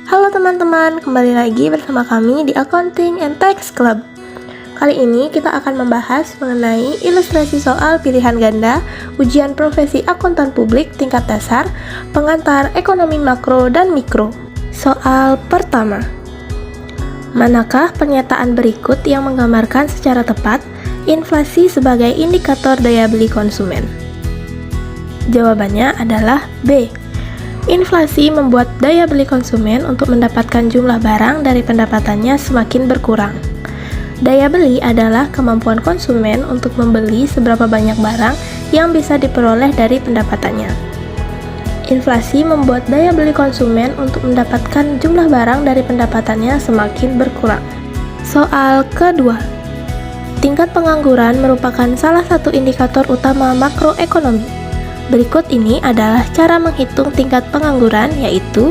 Halo teman-teman, kembali lagi bersama kami di Accounting and Tax Club. Kali ini kita akan membahas mengenai ilustrasi soal pilihan ganda, ujian profesi akuntan publik tingkat dasar, pengantar ekonomi makro dan mikro. Soal pertama. Manakah pernyataan berikut yang menggambarkan secara tepat inflasi sebagai indikator daya beli konsumen? Jawabannya adalah B. Inflasi membuat daya beli konsumen untuk mendapatkan jumlah barang dari pendapatannya semakin berkurang. Daya beli adalah kemampuan konsumen untuk membeli seberapa banyak barang yang bisa diperoleh dari pendapatannya. Inflasi membuat daya beli konsumen untuk mendapatkan jumlah barang dari pendapatannya semakin berkurang. Soal kedua. Tingkat pengangguran merupakan salah satu indikator utama makroekonomi. Berikut ini adalah cara menghitung tingkat pengangguran, yaitu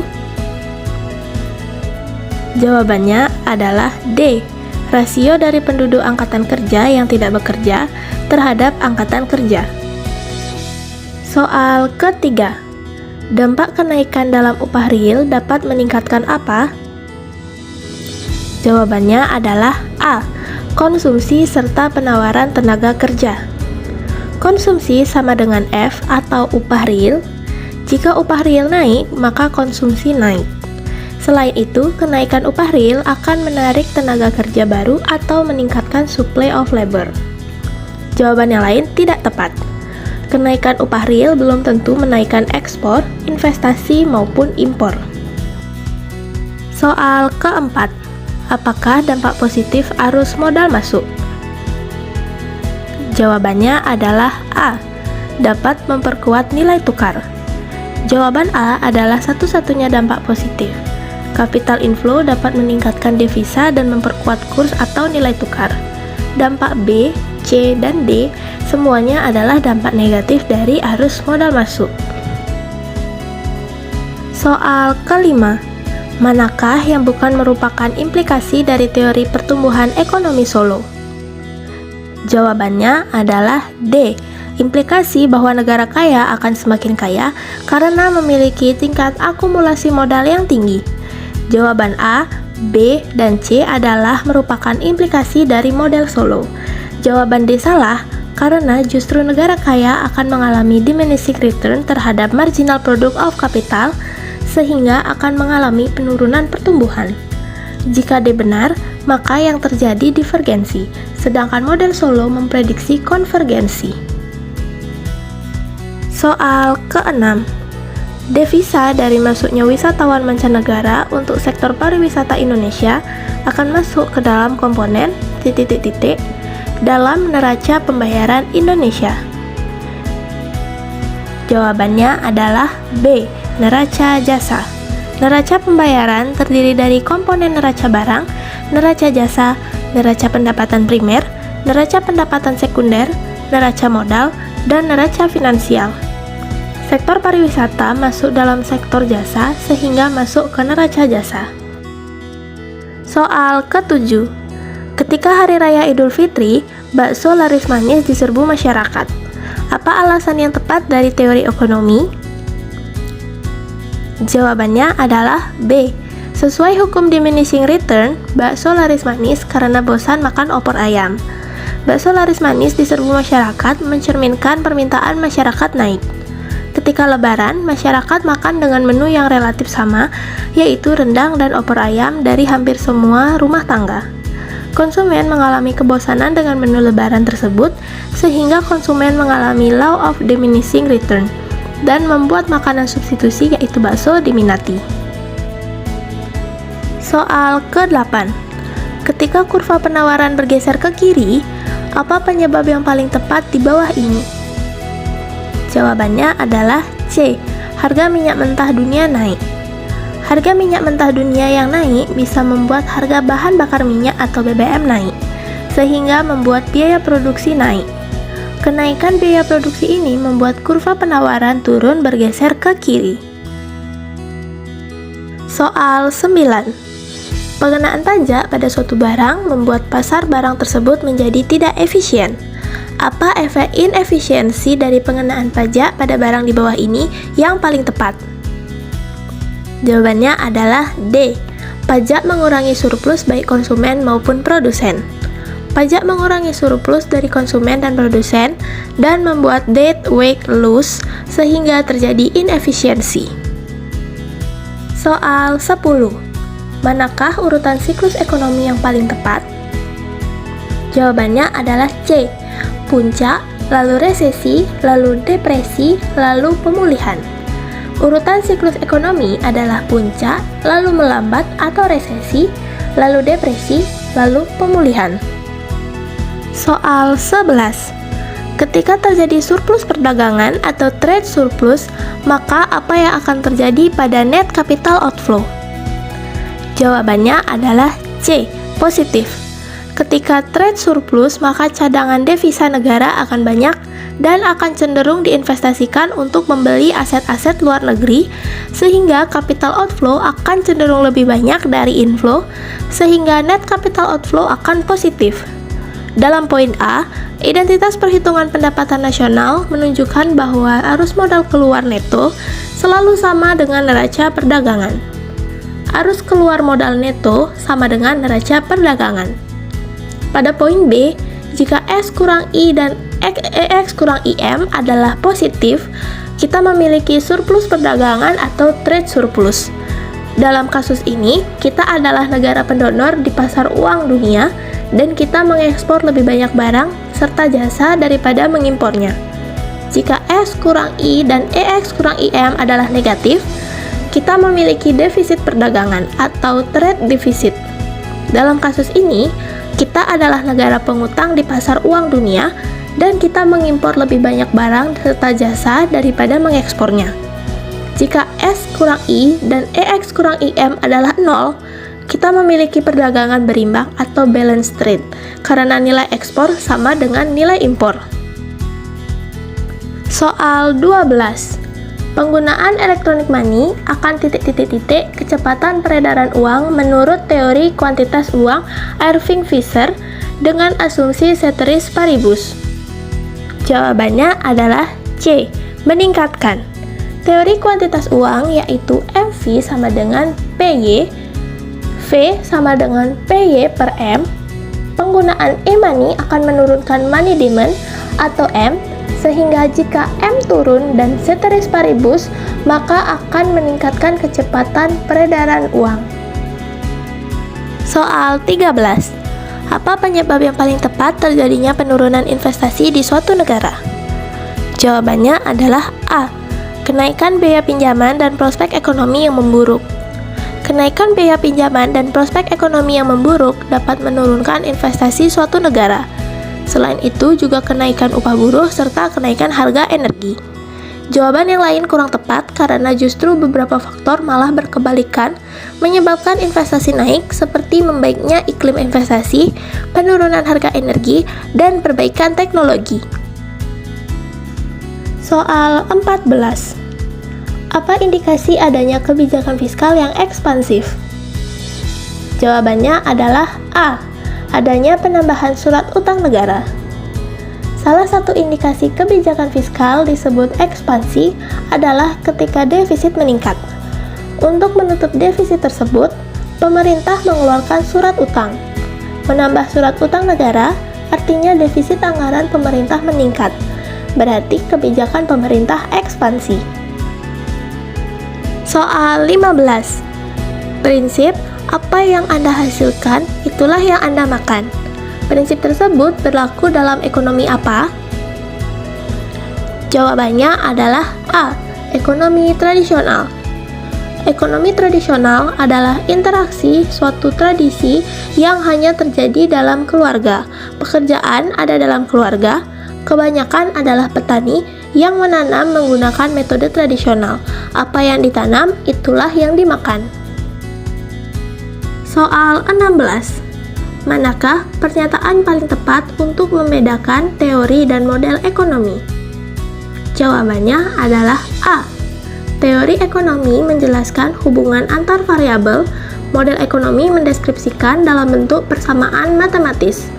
jawabannya adalah D. Rasio dari penduduk angkatan kerja yang tidak bekerja terhadap angkatan kerja. Soal ketiga. Dampak kenaikan dalam upah real dapat meningkatkan apa? Jawabannya adalah A. Konsumsi serta penawaran tenaga kerja. Konsumsi sama dengan F atau upah real. Jika upah real naik, maka konsumsi naik. Selain itu, kenaikan upah real akan menarik tenaga kerja baru atau meningkatkan supply of labor. Jawaban yang lain tidak tepat. Kenaikan upah real belum tentu menaikkan ekspor, investasi maupun impor. Soal keempat. Apakah dampak positif arus modal masuk? Jawabannya adalah A. Dapat memperkuat nilai tukar. Jawaban A adalah satu-satunya dampak positif. Capital inflow dapat meningkatkan devisa dan memperkuat kurs atau nilai tukar. Dampak B, C, dan D semuanya adalah dampak negatif dari arus modal masuk. Soal kelima. Manakah yang bukan merupakan implikasi dari teori pertumbuhan ekonomi Solo? Jawabannya adalah D. Implikasi bahwa negara kaya akan semakin kaya karena memiliki tingkat akumulasi modal yang tinggi. Jawaban A, B, dan C adalah merupakan implikasi dari model Solo. Jawaban D salah karena justru negara kaya akan mengalami diminishing return terhadap marginal product of capital sehingga akan mengalami penurunan pertumbuhan. Jika D benar, maka yang terjadi divergensi, sedangkan model Solo memprediksi konvergensi. Soal keenam. Devisa dari masuknya wisatawan mancanegara untuk sektor pariwisata Indonesia akan masuk ke dalam komponen ... dalam neraca pembayaran Indonesia. Jawabannya adalah B. Neraca jasa. Neraca pembayaran terdiri dari komponen neraca barang, neraca jasa, neraca pendapatan primer, neraca pendapatan sekunder, neraca modal, dan neraca finansial. Sektor pariwisata masuk dalam sektor jasa sehingga masuk ke neraca jasa. Soal ketujuh. Ketika Hari Raya Idul Fitri, bakso laris manis diserbu masyarakat. Apa alasan yang tepat dari teori ekonomi? Jawabannya adalah B. Sesuai hukum diminishing return, bakso laris manis karena bosan makan opor ayam. Bakso laris manis diserbu masyarakat mencerminkan permintaan masyarakat naik. Ketika lebaran, masyarakat makan dengan menu yang relatif sama, yaitu rendang dan opor ayam dari hampir semua rumah tangga. Konsumen mengalami kebosanan dengan menu lebaran tersebut, sehingga konsumen mengalami law of diminishing return dan membuat makanan substitusi yaitu bakso diminati. Soal ke-8. Ketika kurva penawaran bergeser ke kiri, apa penyebab yang paling tepat di bawah ini? Jawabannya adalah C. Harga minyak mentah dunia naik. Harga minyak mentah dunia yang naik bisa membuat harga bahan bakar minyak atau BBM naik, sehingga membuat biaya produksi naik. Kenaikan biaya produksi ini membuat kurva penawaran turun bergeser ke kiri. Soal 9. Pengenaan pajak pada suatu barang membuat pasar barang tersebut menjadi tidak efisien. Apa efek inefisiensi dari pengenaan pajak pada barang di bawah ini yang paling tepat? Jawabannya adalah D. Pajak mengurangi surplus baik konsumen maupun produsen. Pajak mengurangi surplus dari konsumen dan produsen dan membuat dead weight loss sehingga terjadi inefisiensi. Soal 10. Manakah urutan siklus ekonomi yang paling tepat? Jawabannya adalah C. Puncak, lalu resesi, lalu depresi, lalu pemulihan. Urutan siklus ekonomi adalah puncak, lalu melambat atau resesi, lalu depresi, lalu pemulihan. Soal 11. Ketika terjadi surplus perdagangan atau trade surplus, maka apa yang akan terjadi pada net capital outflow? Jawabannya adalah C. Positif. Ketika trade surplus, maka cadangan devisa negara akan banyak dan akan cenderung diinvestasikan untuk membeli aset-aset luar negeri, sehingga capital outflow akan cenderung lebih banyak dari inflow, sehingga net capital outflow akan positif. Dalam poin A, identitas perhitungan pendapatan nasional menunjukkan bahwa arus modal keluar neto selalu sama dengan neraca perdagangan. Arus keluar modal neto sama dengan neraca perdagangan. Pada poin B, jika S kurang I dan EX kurang IM adalah positif, kita memiliki surplus perdagangan atau trade surplus. Dalam kasus ini, kita adalah negara pendonor di pasar uang dunia dan kita mengekspor lebih banyak barang serta jasa daripada mengimpornya. Jika S kurang I dan EX kurang IM adalah negatif, kita memiliki defisit perdagangan atau trade deficit. Dalam kasus ini, kita adalah negara pengutang di pasar uang dunia dan kita mengimpor lebih banyak barang serta jasa daripada mengekspornya. Jika S kurang I dan EX kurang IM adalah 0, kita memiliki perdagangan berimbang atau balance trade karena nilai ekspor sama dengan nilai impor. Soal 12. Penggunaan electronic money akan titik-titik-titik kecepatan peredaran uang menurut teori kuantitas uang Irving Fisher dengan asumsi ceteris paribus. Jawabannya adalah C. Meningkatkan. Teori kuantitas uang yaitu MV sama dengan PY, V sama dengan PY per M. Penggunaan e-money akan menurunkan money demand atau M, sehingga jika M turun dan ceteris paribus, maka akan meningkatkan kecepatan peredaran uang. Soal 13. Apa penyebab yang paling tepat terjadinya penurunan investasi di suatu negara? Jawabannya adalah A. Kenaikan biaya pinjaman dan prospek ekonomi yang memburuk. Kenaikan biaya pinjaman dan prospek ekonomi yang memburuk dapat menurunkan investasi suatu negara. Selain itu, juga kenaikan upah buruh serta kenaikan harga energi. Jawaban yang lain kurang tepat karena justru beberapa faktor malah berkebalikan menyebabkan investasi naik seperti membaiknya iklim investasi, penurunan harga energi, dan perbaikan teknologi. Soal 14. Apa indikasi adanya kebijakan fiskal yang ekspansif? Jawabannya adalah A. Adanya penambahan surat utang negara. Salah satu indikasi kebijakan fiskal disebut ekspansi adalah ketika defisit meningkat. Untuk menutup defisit tersebut, pemerintah mengeluarkan surat utang. Menambah surat utang negara artinya defisit anggaran pemerintah meningkat. Berarti kebijakan pemerintah ekspansi. Soal 15. Prinsip, apa yang Anda hasilkan, itulah yang Anda makan. Prinsip tersebut berlaku dalam ekonomi apa? Jawabannya adalah A. Ekonomi tradisional. Ekonomi tradisional adalah interaksi suatu tradisi yang hanya terjadi dalam keluarga. Pekerjaan ada dalam keluarga. Kebanyakan adalah petani yang menanam menggunakan metode tradisional. Apa yang ditanam, itulah yang dimakan. Soal 16. Manakah pernyataan paling tepat untuk membedakan teori dan model ekonomi? Jawabannya adalah A. Teori ekonomi menjelaskan hubungan antar variabel, model ekonomi mendeskripsikan dalam bentuk persamaan matematis.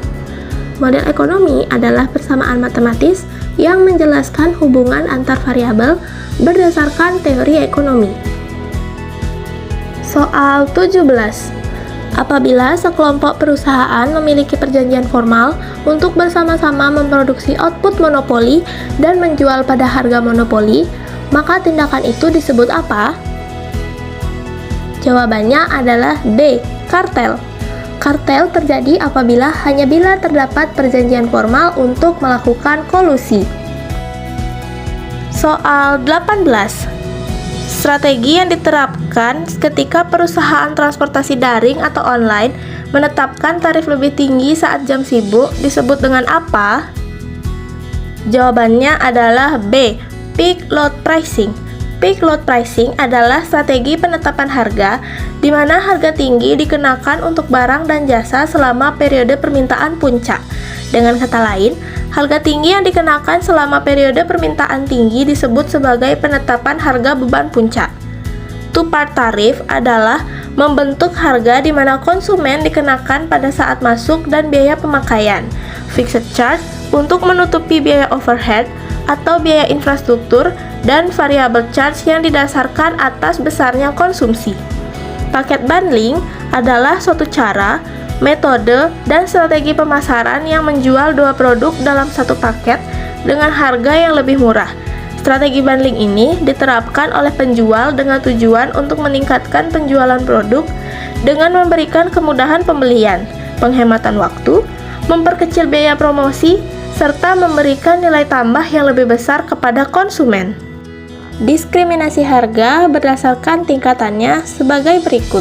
Model ekonomi adalah persamaan matematis yang menjelaskan hubungan antar variabel berdasarkan teori ekonomi. Soal 17. Apabila sekelompok perusahaan memiliki perjanjian formal untuk bersama-sama memproduksi output monopoli dan menjual pada harga monopoli, maka tindakan itu disebut apa? Jawabannya adalah B. Kartel. Kartel terjadi apabila hanya bila terdapat perjanjian formal untuk melakukan kolusi. Soal 18. Strategi yang diterapkan ketika perusahaan transportasi daring atau online menetapkan tarif lebih tinggi saat jam sibuk disebut dengan apa? Jawabannya adalah B. Peak load pricing. Peak load pricing adalah strategi penetapan harga di mana harga tinggi dikenakan untuk barang dan jasa selama periode permintaan puncak. Dengan kata lain, harga tinggi yang dikenakan selama periode permintaan tinggi disebut sebagai penetapan harga beban puncak. Two-part tarif adalah membentuk harga di mana konsumen dikenakan pada saat masuk dan biaya pemakaian. Fixed charge untuk menutupi biaya overhead atau biaya infrastruktur, dan variable charge yang didasarkan atas besarnya konsumsi. Paket bundling adalah suatu cara, metode, dan strategi pemasaran yang menjual dua produk dalam satu paket dengan harga yang lebih murah. Strategi bundling ini diterapkan oleh penjual dengan tujuan untuk meningkatkan penjualan produk dengan memberikan kemudahan pembelian, penghematan waktu, memperkecil biaya promosi, serta memberikan nilai tambah yang lebih besar kepada konsumen. Diskriminasi harga berdasarkan tingkatannya sebagai berikut.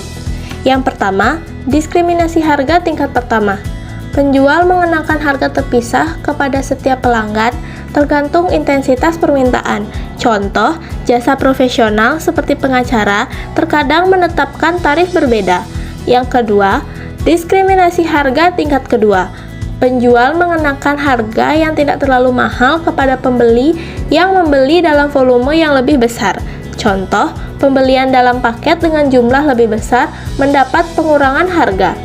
Yang pertama, diskriminasi harga tingkat pertama. Penjual mengenakan harga terpisah kepada setiap pelanggan tergantung intensitas permintaan. Contoh, jasa profesional seperti pengacara terkadang menetapkan tarif berbeda. Yang kedua, diskriminasi harga tingkat kedua. Penjual mengenakan harga yang tidak terlalu mahal kepada pembeli yang membeli dalam volume yang lebih besar. Contoh, pembelian dalam paket dengan jumlah lebih besar mendapat pengurangan harga.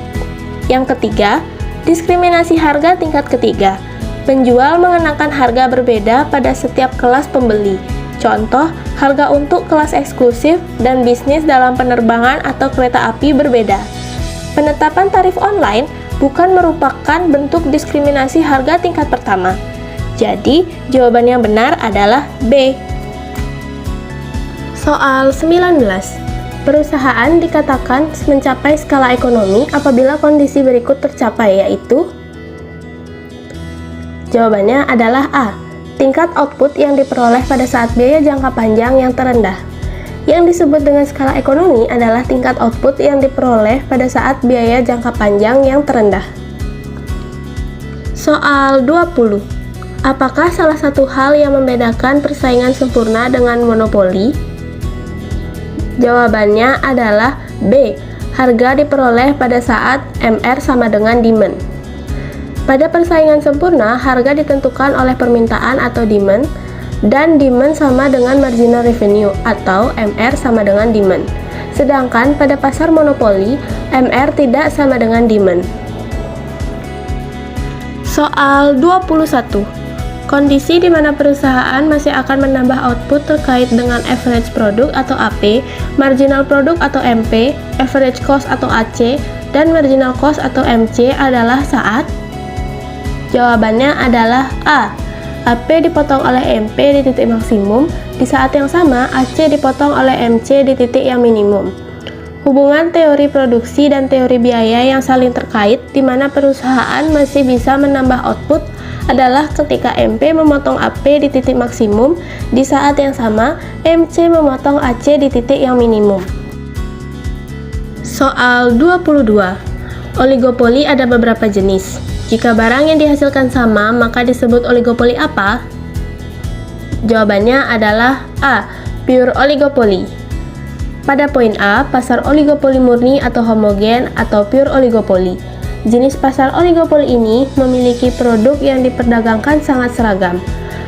Yang ketiga, diskriminasi harga tingkat ketiga. Penjual mengenakan harga berbeda pada setiap kelas pembeli. Contoh, harga untuk kelas eksklusif dan bisnis dalam penerbangan atau kereta api berbeda. Penetapan tarif online bukan merupakan bentuk diskriminasi harga tingkat pertama. Jadi, jawaban yang benar adalah B. Soal 19. Perusahaan dikatakan mencapai skala ekonomi apabila kondisi berikut tercapai, yaitu jawabannya adalah A. Tingkat output yang diperoleh pada saat biaya jangka panjang yang terendah. Yang disebut dengan skala ekonomi adalah tingkat output yang diperoleh pada saat biaya jangka panjang yang terendah. Soal 20. Apakah salah satu hal yang membedakan persaingan sempurna dengan monopoli? Jawabannya adalah B. Harga diperoleh pada saat MR sama dengan demand. Pada persaingan sempurna, harga ditentukan oleh permintaan atau demand, dan demand sama dengan marginal revenue atau MR sama dengan demand. Sedangkan pada pasar monopoli, MR tidak sama dengan demand. Soal 21. Kondisi di mana perusahaan masih akan menambah output terkait dengan average produk atau AP, marginal produk atau MP, average cost atau AC, dan marginal cost atau MC adalah saat? Jawabannya adalah A. AP dipotong oleh MP di titik maksimum, di saat yang sama AC dipotong oleh MC di titik yang minimum. Hubungan teori produksi dan teori biaya yang saling terkait di mana perusahaan masih bisa menambah output adalah ketika MP memotong AP di titik maksimum, di saat yang sama MC memotong AC di titik yang minimum. Soal 22. Oligopoli ada beberapa jenis. Jika barang yang dihasilkan sama, maka disebut oligopoli apa? Jawabannya adalah A. Pure oligopoli. Pada poin A, pasar oligopoli murni atau homogen atau pure oligopoli. Jenis pasar oligopoli ini memiliki produk yang diperdagangkan sangat seragam.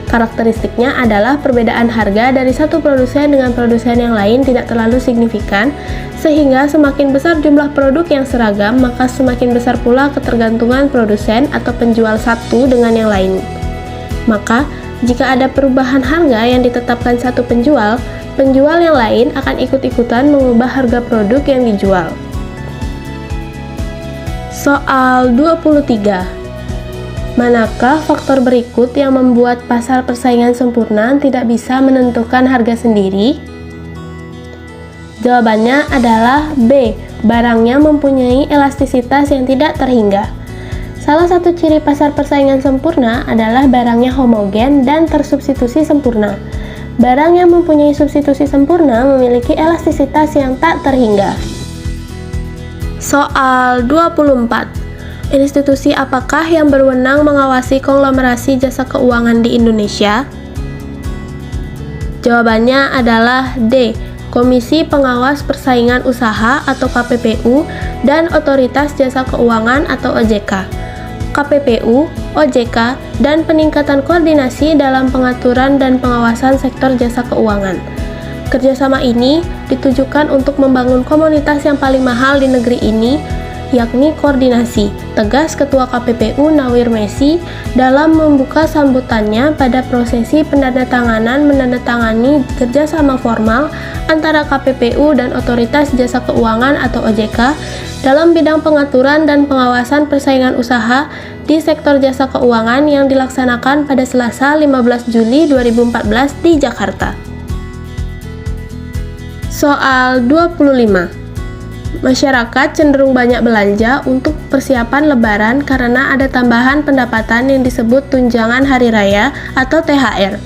Karakteristiknya adalah perbedaan harga dari satu produsen dengan produsen yang lain tidak terlalu signifikan, sehingga semakin besar jumlah produk yang seragam, maka semakin besar pula ketergantungan produsen atau penjual satu dengan yang lain. Maka, jika ada perubahan harga yang ditetapkan satu penjual, penjual yang lain akan ikut-ikutan mengubah harga produk yang dijual. Soal 23. Manakah faktor berikut yang membuat pasar persaingan sempurna tidak bisa menentukan harga sendiri? Jawabannya adalah B. Barangnya mempunyai elastisitas yang tidak terhingga. Salah satu ciri pasar persaingan sempurna adalah barangnya homogen dan tersubstitusi sempurna. Barang yang mempunyai substitusi sempurna memiliki elastisitas yang tak terhingga. Soal 24. Institusi apakah yang berwenang mengawasi konglomerasi jasa keuangan di Indonesia? Jawabannya adalah D. Komisi Pengawas Persaingan Usaha atau KPPU dan Otoritas Jasa Keuangan atau OJK. KPPU, OJK, dan peningkatan koordinasi dalam pengaturan dan pengawasan sektor jasa keuangan. Kerjasama ini ditujukan untuk membangun komunitas yang paling mahal di negeri ini, yakni koordinasi, tegas Ketua KPPU Nawir Messi dalam membuka sambutannya pada prosesi penandatanganan menandatangani kerjasama formal antara KPPU dan Otoritas Jasa Keuangan atau OJK dalam bidang pengaturan dan pengawasan persaingan usaha di sektor jasa keuangan yang dilaksanakan pada Selasa 15 Juli 2014 di Jakarta. Soal 25. Masyarakat cenderung banyak belanja untuk persiapan Lebaran karena ada tambahan pendapatan yang disebut tunjangan hari raya atau THR.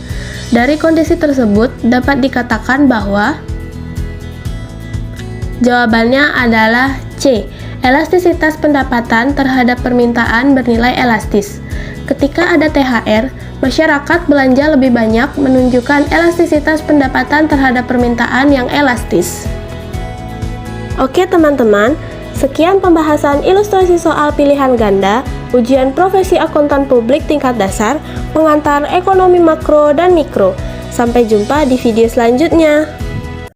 Dari kondisi tersebut dapat dikatakan bahwa jawabannya adalah C. Elastisitas pendapatan terhadap permintaan bernilai elastis. Ketika ada THR, masyarakat belanja lebih banyak menunjukkan elastisitas pendapatan terhadap permintaan yang elastis. Oke teman-teman, sekian pembahasan ilustrasi soal pilihan ganda, ujian profesi akuntan publik tingkat dasar, pengantar ekonomi makro dan mikro. Sampai jumpa di video selanjutnya.